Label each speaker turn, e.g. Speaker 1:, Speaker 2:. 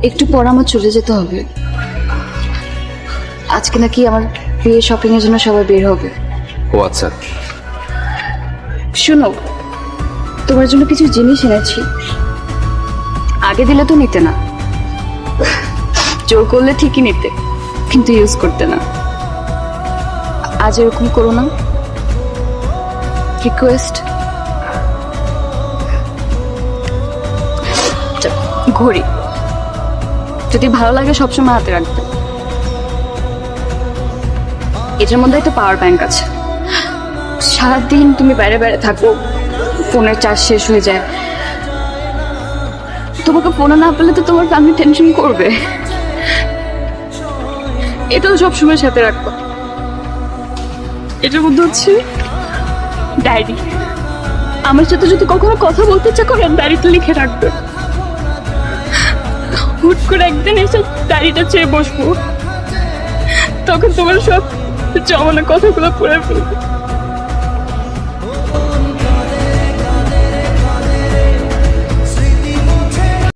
Speaker 1: একটু পর আমার চলে যেতে হবে। আজকে নাকি আমার বিয়ে শপিং এর জন্য সবাই বের হবে।
Speaker 2: ও আচ্ছা,
Speaker 1: শোনো, তোমার জন্য কিছু জিনিস এনেছি। আগে দিলে তো নিতে না, জোর করলে ঠিকই নিতে, কিন্তু ইউজ করতে না। আজ এরকম করো না, রিকোয়েস্ট। ঘড়ি যদি ভালো লাগে সবসময় হাতে রাখবে। এটার মধ্যে একটা পাওয়ার ব্যাংক আছে। সারাদিন তুমি বাইরে বাইরে থাকো, ফোনের চার্জ শেষ হয়ে যায়, তোমাকে ফোনে না পেলে তো তোমার ফ্যামিলি টেনশন করবে। এটাও সবসময় সাথে রাখবো। এটার মধ্যে হচ্ছে ডায়েরি। আমার সাথে যদি কখনো কথা বলতে ইচ্ছা করে ডায়েরিতে লিখে রাখবে। হুট করে একদিন এসে ডায়েরিটা চেয়ে বসবো, তখন তোমার সব জমানো কথাগুলো পড়ে ফেলবে।